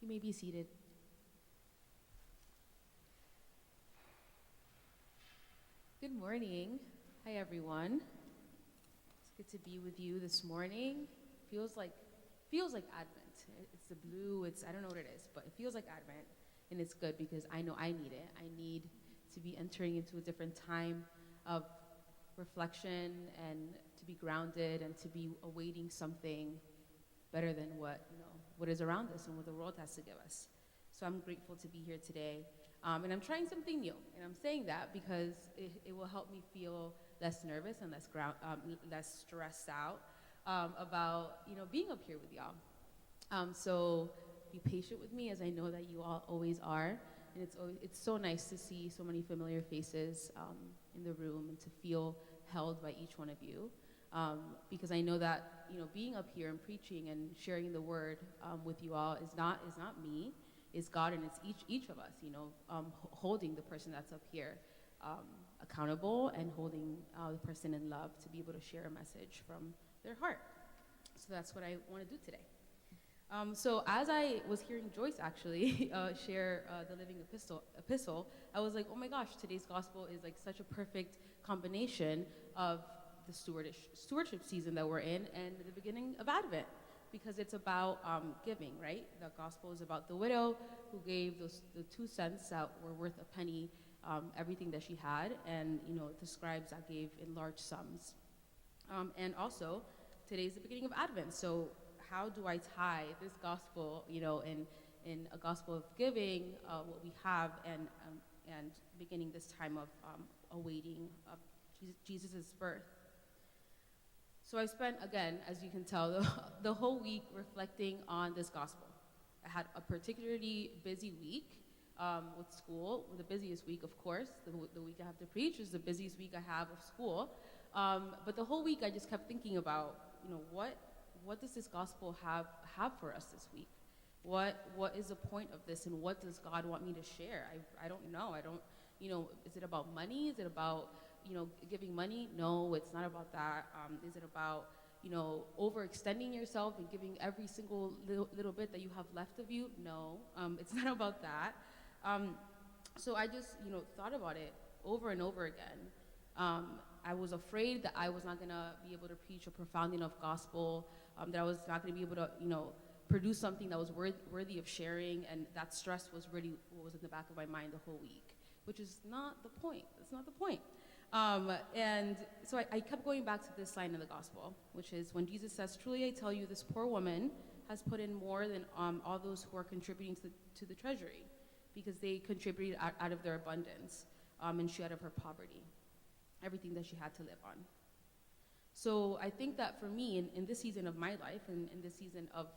You may be seated. Good morning. Hi, everyone. It's good to be with you this morning. Feels like Advent. It's the blue. I don't know what it is, but it feels like Advent, and it's good because I know I need it. I need to be entering into a different time of reflection and to be grounded and to be awaiting something better than what is around us and what the world has to give us. So I'm grateful to be here today. And I'm trying something new. And I'm saying that because it will help me feel less nervous and less stressed out about being up here with y'all. So be patient with me, as I know that you all always are. And it's so nice to see so many familiar faces in the room and to feel held by each one of you. Because I know that being up here and preaching and sharing the word with you all is not me, is God, and it's each of us. Holding the person that's up here accountable and holding the person in love to be able to share a message from their heart. So that's what I want to do today. So as I was hearing Joyce actually share the living epistle, I was like, oh my gosh, today's gospel is like such a perfect combination of the stewardship season that we're in and the beginning of Advent, because it's about giving, right? The gospel is about the widow who gave the 2 cents that were worth a penny, everything that she had, and the scribes that gave in large sums. And also, today's the beginning of Advent, so how do I tie this gospel, in a gospel of giving, what we have, and beginning this time of awaiting Jesus' birth? So I spent, again, as you can tell, the whole week reflecting on this gospel. I had a particularly busy week with school, the busiest week, of course. The week I have to preach is the busiest week I have of school. But the whole week I just kept thinking about, what does this gospel have for us this week? What is the point of this, and what does God want me to share? I don't know. Is it about money? Is it about giving money? No, it's not about that. Is it about, overextending yourself and giving every single little bit that you have left of you? No, it's not about that. So I just, thought about it over and over again. I was afraid that I was not going to be able to preach a profound enough gospel, that I was not going to be able to, produce something that was worthy of sharing, and that stress was really what was in the back of my mind the whole week, which is not the point. That's not the point. And so I kept going back to this line in the gospel, which is when Jesus says, "Truly I tell you, this poor woman has put in more than all those who are contributing to the treasury, because they contributed out of their abundance, and she out of her poverty, everything that she had to live on." So I think that for me, in this season of my life, and in this season of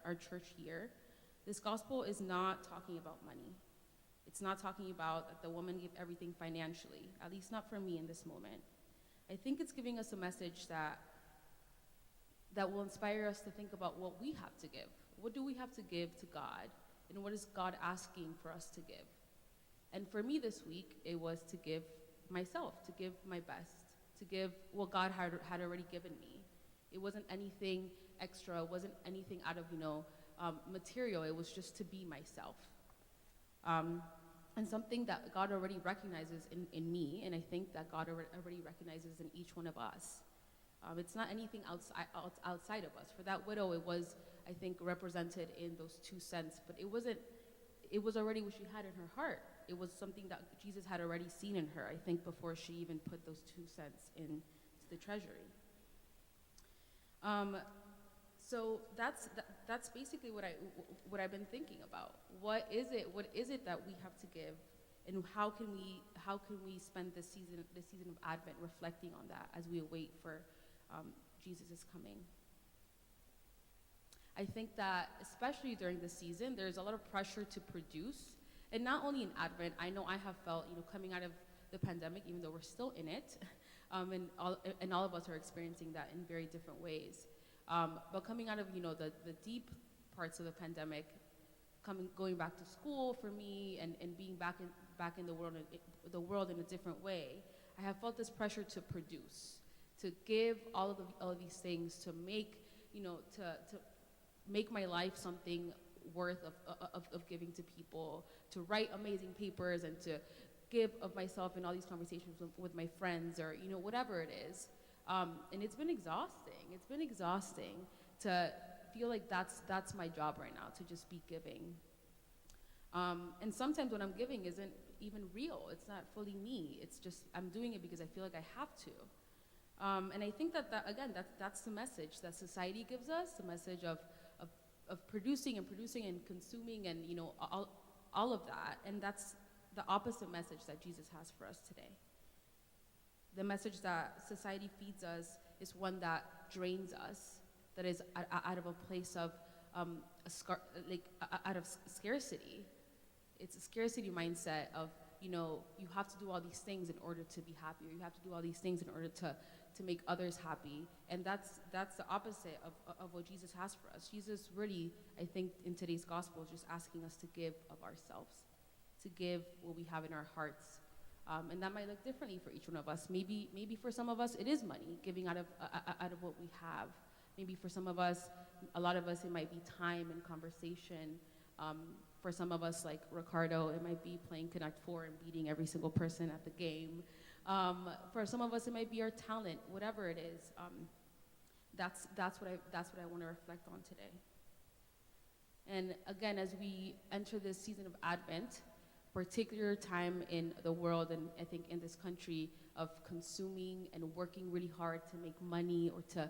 our church year, this gospel is not talking about money. It's not talking about that the woman gave everything financially, at least not for me in this moment. I think it's giving us a message that will inspire us to think about what we have to give. What do we have to give to God? And what is God asking for us to give? And for me this week, it was to give myself, to give my best, to give what God had already given me. It wasn't anything extra. It wasn't anything out of, material. It was just to be myself. And something that God already recognizes in me, and I think that God already recognizes in each one of us. It's not anything outside of us. For that widow, it was, I think, represented in those 2 cents, but it was already what she had in her heart. It was something that Jesus had already seen in her, I think, before she even put those 2 cents into the treasury. So that's basically what I've been thinking about. What is it that we have to give, and how can we spend this season of Advent reflecting on that as we await for Jesus' coming? I think that especially during this season, there's a lot of pressure to produce, and not only in Advent. I know I have felt, coming out of the pandemic, even though we're still in it, and all of us are experiencing that in very different ways. But coming out of, the deep parts of the pandemic, going back to school for me, and being back in the world in a different way, I have felt this pressure to produce, to give all of these things, to make, to make my life something worth of giving to people, to write amazing papers and to give of myself in all these conversations with my friends, or whatever it is. And it's been exhausting. It's been exhausting to feel like that's my job right now, to just be giving. And sometimes what I'm giving isn't even real. It's not fully me. It's just I'm doing it because I feel like I have to. And I think that again, that's the message that society gives us, the message of producing and consuming and all of that. And that's the opposite message that Jesus has for us today. The message that society feeds us is one that drains us, that is out of a place of out of scarcity. It's a scarcity mindset of you have to do all these things in order to be happy, or you have to do all these things in order to make others happy. And that's the opposite of what Jesus has for us. Jesus really, I think, in today's gospel is just asking us to give of ourselves, to give what we have in our hearts. And that might look differently for each one of us. Maybe for some of us it is money, giving out of what we have. Maybe for some of us, a lot of us, it might be time and conversation. For some of us, like Ricardo, it might be playing Connect 4 and beating every single person at the game. For some of us, it might be our talent, whatever it is. That's what I want to reflect on today. And again, as we enter this season of Advent, particular time in the world, and I think in this country, of consuming and working really hard to make money, or to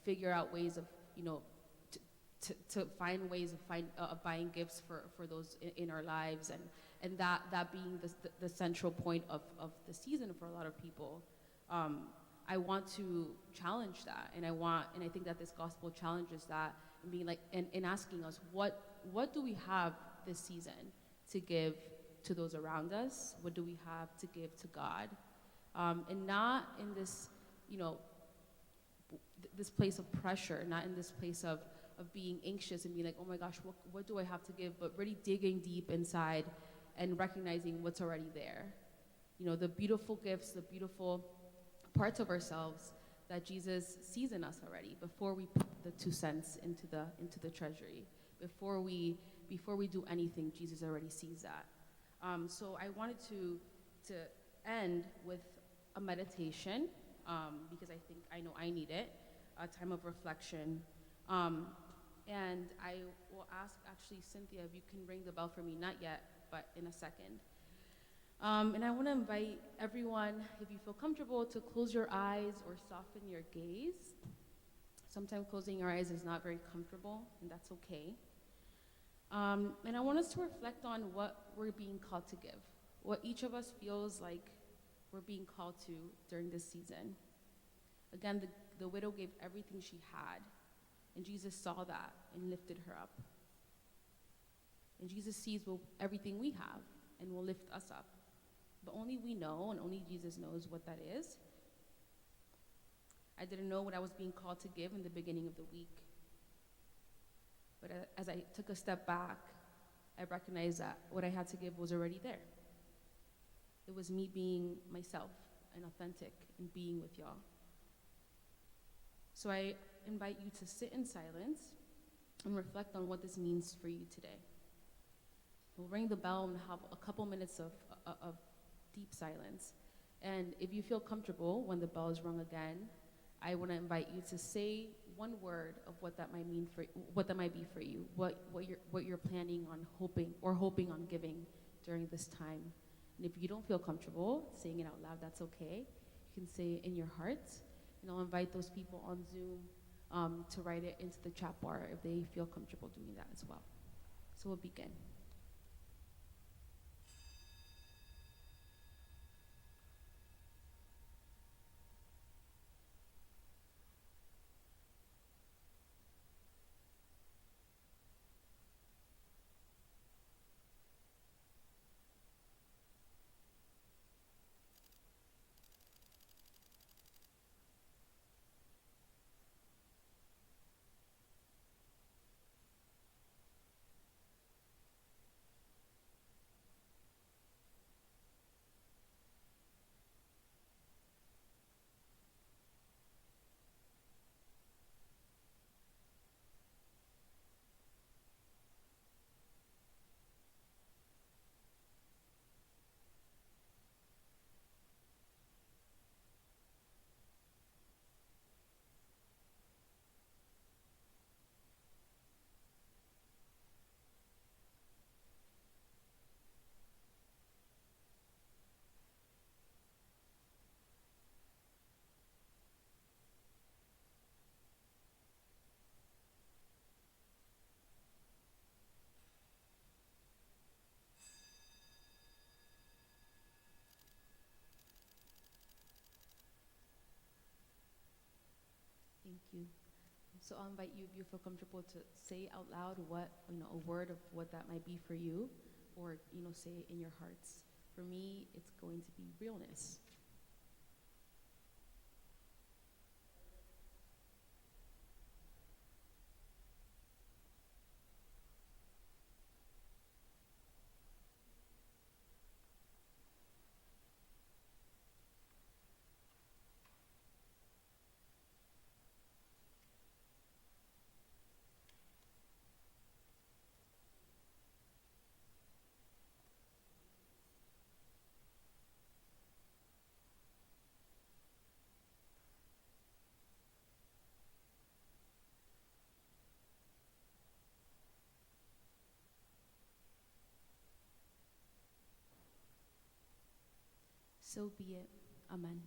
figure out ways of to find ways of buying gifts for those in our lives, and that being the central point of the season for a lot of people. I want to challenge that, and I think that this gospel challenges that, and being like, and asking us, what do we have this season to give to those around us? What do we have to give to God? And not in this, this place of pressure, not in this place of being anxious and being like, oh my gosh, what do I have to give? But really digging deep inside and recognizing what's already there. The beautiful gifts, the beautiful parts of ourselves that Jesus sees in us already before we put the 2 cents into the treasury. Before we do anything, Jesus already sees that. So I wanted to end with a meditation, because I know I need it, a time of reflection. And I will ask, actually, Cynthia, if you can ring the bell for me, not yet, but in a second. And I want to invite everyone, if you feel comfortable, to close your eyes or soften your gaze. Sometimes closing your eyes is not very comfortable, and that's okay. And I want us to reflect on what we're being called to give, what each of us feels like we're being called to during this season. Again, the widow gave everything she had, and Jesus saw that and lifted her up. And Jesus sees everything we have and will lift us up. But only we know, and only Jesus knows what that is. I didn't know what I was being called to give in the beginning of the week. But as I took a step back, I recognized that what I had to give was already there. It was me being myself and authentic and being with y'all. So I invite you to sit in silence and reflect on what this means for you today. We'll ring the bell and have a couple minutes of deep silence. And if you feel comfortable when the bell is rung again, I want to invite you to say one word of what that might mean what that might be for you, what you're planning on hoping on giving during this time. And if you don't feel comfortable saying it out loud, that's okay. You can say it in your heart, and I'll invite those people on Zoom to write it into the chat bar if they feel comfortable doing that as well. So we'll begin. you. So I'll invite you, if you feel comfortable, to say out loud what, a word of what that might be for you, or, say it in your hearts. For me, it's going to be realness. So be it. Amen.